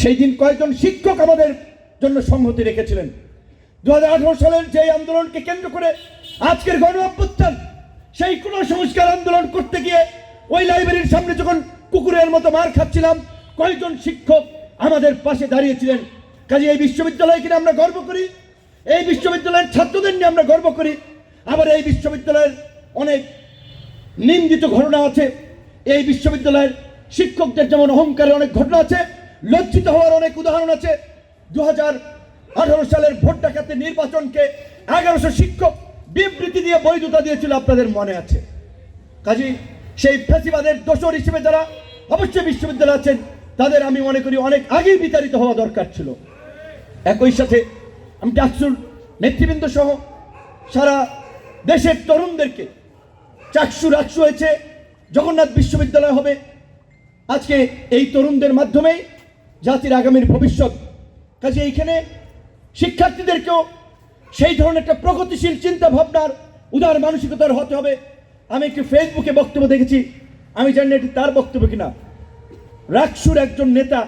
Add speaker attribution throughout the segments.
Speaker 1: সেই দিন কয়েকজন শিক্ষক আমাদের জন্য সংহতি রেখেছিলেন। 2018 সালের যে আন্দোলনকে কেন্দ্র করে আজকের গণ অভ্যুত্থান, সেই কুসংস্কার আন্দোলন করতে গিয়ে ওই লাইব্রেরির সামনে যখন কুকুরের মতো মার খাচ্ছিলাম, কয়েকজন শিক্ষক আমাদের পাশে দাঁড়িয়েছিলেন। কাজে এই বিশ্ববিদ্যালয়কে নিয়ে আমরা গর্ব করি, এই বিশ্ববিদ্যালয়ের ছাত্রদের নিয়ে আমরা গর্ব করি। আবার এই বিশ্ববিদ্যালয়ের অনেক নিন্দিত ঘটনা আছে, এই বিশ্ববিদ্যালয়ের শিক্ষকদের যেমন অহংকারের অনেক ঘটনা আছে, লজ্জিত হওয়ার অনেক উদাহরণ আছে। 2018 সালের ভোট ডাকাতি নির্বাচনকে 1100 শিক্ষক বিবৃতি দিয়ে বৈধতা দিয়েছিল, আপনাদের মনে আছে। কাজী সেই ফ্যাসিবাদের দোষর হিসেবে যারা অবশ্যই বিশ্ববিদ্যালয়ে আছেন, তাদের আমি মনে করি অনেক আগেই বিতাড়িত হওয়া দরকার ছিল। একই সাথে আমি ডাকসুর নেতৃবৃন্দ সহ সারা দেশের তরুণদেরকে, চাকসু রাকসু হয়েছে, জগন্নাথ বিশ্ববিদ্যালয় হবে। আজকে এই তরুণদের মাধ্যমেই জাতির আগামীর ভবিষ্যৎ। কাজে এইখানে শিক্ষার্থীদেরকেও সেই ধরনের একটা প্রগতিশীল চিন্তা ভাবনার উদার মানসিকতার হতে হবে। আমি একটি ফেসবুকে বক্তব্য দেখেছি, আমি জানি না এটি তার বক্তব্য কিনা। রাকসুর একজন নেতা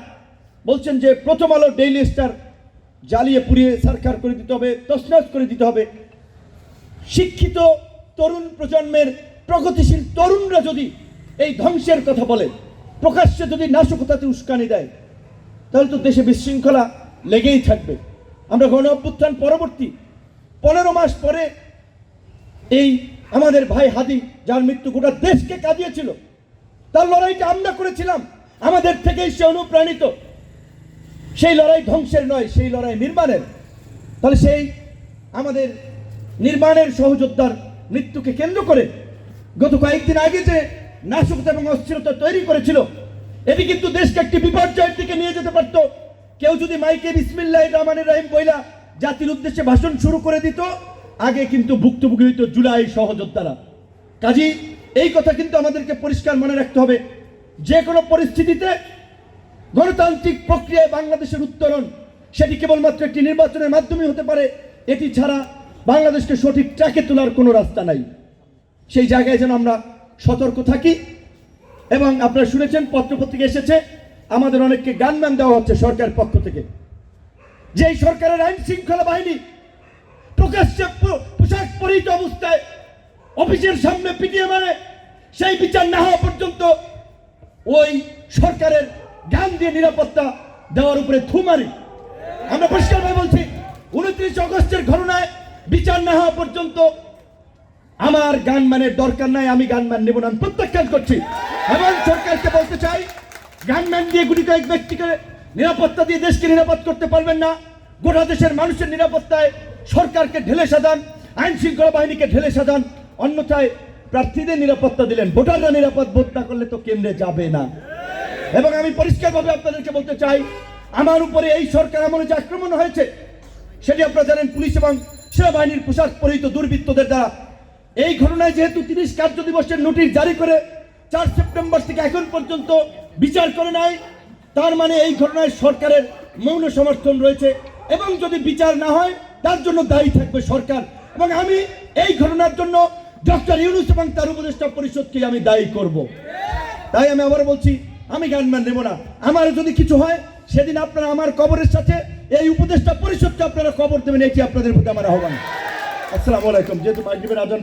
Speaker 1: বলছেন যে প্রথম আলো, ডেইলি স্টার জ্বালিয়ে পুড়িয়ে সরকার করে দিতে হবে, তছনছ করে দিতে হবে। শিক্ষিত তরুণ প্রজন্মের প্রগতিশীল তরুণরা যদি এই ধ্বংসের কথা বলে, প্রকাশ্যে যদি নাশকতাতে উস্কানি দেয়, তাহলে তো দেশে বিশৃঙ্খলা লেগেই থাকবে। আমরা গণ অভ্যুত্থান পরবর্তী 15 মাস পরে এই আমাদের ভাই হাদি, যার মৃত্যু গোটা দেশকে কাঁদিয়েছিল, তার লড়াইটা আমরা করেছিলাম, আমাদের থেকেই সে অনুপ্রাণিত। সেই লড়াই ধ্বংসের নয়, সেই লড়াই নির্মাণের। তাহলে সেই আমাদের নির্মাণের সহযোদ্ধার মৃত্যুকে কেন্দ্র করে গত কয়েকদিন আগে যে নাশকতা এবং অস্থিরতা তৈরি করেছিল, এটি কিন্তু দেশকে একটি বিপর্যয়ের দিকে নিয়ে যেতে পারত। কেউ যদি মাইকে বিসমিল্লাহির রহমানির রহিম বইলা জাতির উদ্দেশ্যে ভাষণ শুরু করে দিত, আগে কিন্তু ভুক্তভোগী হইত জুলাই সহযোদ্ধারা। কাজী এই কথা কিন্তু আমাদেরকে পরিষ্কার মনে রাখতে হবে, যে কোনো পরিস্থিতিতে গণতান্ত্রিক প্রক্রিয়ায় বাংলাদেশের উত্তরণ সেটি কেবলমাত্র একটি নির্বাচনের মাধ্যমে হতে পারে। এটি ছাড়া বাংলাদেশকে সঠিক ট্র্যাকে তোলার কোনো রাস্তা নাই। সেই জায়গায় যেন আমরা সতর্ক থাকি। এবং আপনারা শুনেছেন, পত্রপত্রিকা এসেছে, আমাদের অনেককে গানম্যান দেওয়া হচ্ছে সরকারের পক্ষ থেকে। যেই সরকারের আইন শৃঙ্খলা বাহিনী প্রকাশ্যে পোশাক পরিহিত অবস্থায় অফিসের সামনে পিটিয়ে মারে, সেই বিচার না হওয়া পর্যন্ত ওই সরকারের গান দিয়ে নিরাপত্তা দেওয়ার উপরে থুমারি। আমরা পরিষ্কারভাবে বলছি, 29 আগস্টের ঘটনায় বিচার না হওয়া পর্যন্ত আমার গানম্যানের দরকার নাই, আমি গানম্যান নেব না, আমি প্রত্যাখ্যান করছি। এবং সরকারকে বলতে চাই, গানম্যান দিয়ে গুটি কয়েক ব্যক্তিকে নিরাপত্তা দিয়ে দেশকে নিরাপদ করতে পারবেন না। গোটা দেশের মানুষের নিরাপত্তায় সরকারকে ঢেলে সাজান, আইন শৃঙ্খলা বাহিনীকে ঢেলে সাজান। অন্যথায় প্রার্থীদের নিরাপত্তা দিলেন, ভোটাররা নিরাপদ বোধ না করলে তো কেন্দ্রে যাবে না। এবং আমি পরিষ্কারভাবে আপনাদেরকে বলতে চাই, আমার উপরে এই সরকার আমলে যে আক্রমণ হয়েছে, সেটি আপনারা জানেন পুলিশ এবং সেনাবাহিনীর পোশাক পরিহিত দুর্বৃত্তদের দ্বারা। এই ঘটনায় যেহেতু 30 কার্য দিবসের নোটিশ জারি করে 4 সেপ্টেম্বর থেকে এখন পর্যন্ত বিচার করে নাই, তার মানে এই ঘটনায় সরকারের মৌন সমর্থন রয়েছে। এবং যদি বিচার না হয়, তার জন্য দায়ী থাকবে সরকার। এবং আমি এই ঘটনার জন্য ডক্টর ইউনূস এবং তার উপদেষ্টা পরিষদকে আমি দায়ী করব। তাই আমি আবার বলছি, আমি গানম্যান নেব না। আমার যদি কিছু হয়, সেদিন আপনারা আমার কবরের সাথে এই উপদেষ্টা পরিষদকে আপনারা কবর দেবেন, এটি আপনাদের প্রতি আমার আহ্বান। আসসালামু আলাইকুম। যেহেতু মাগরিবের আজান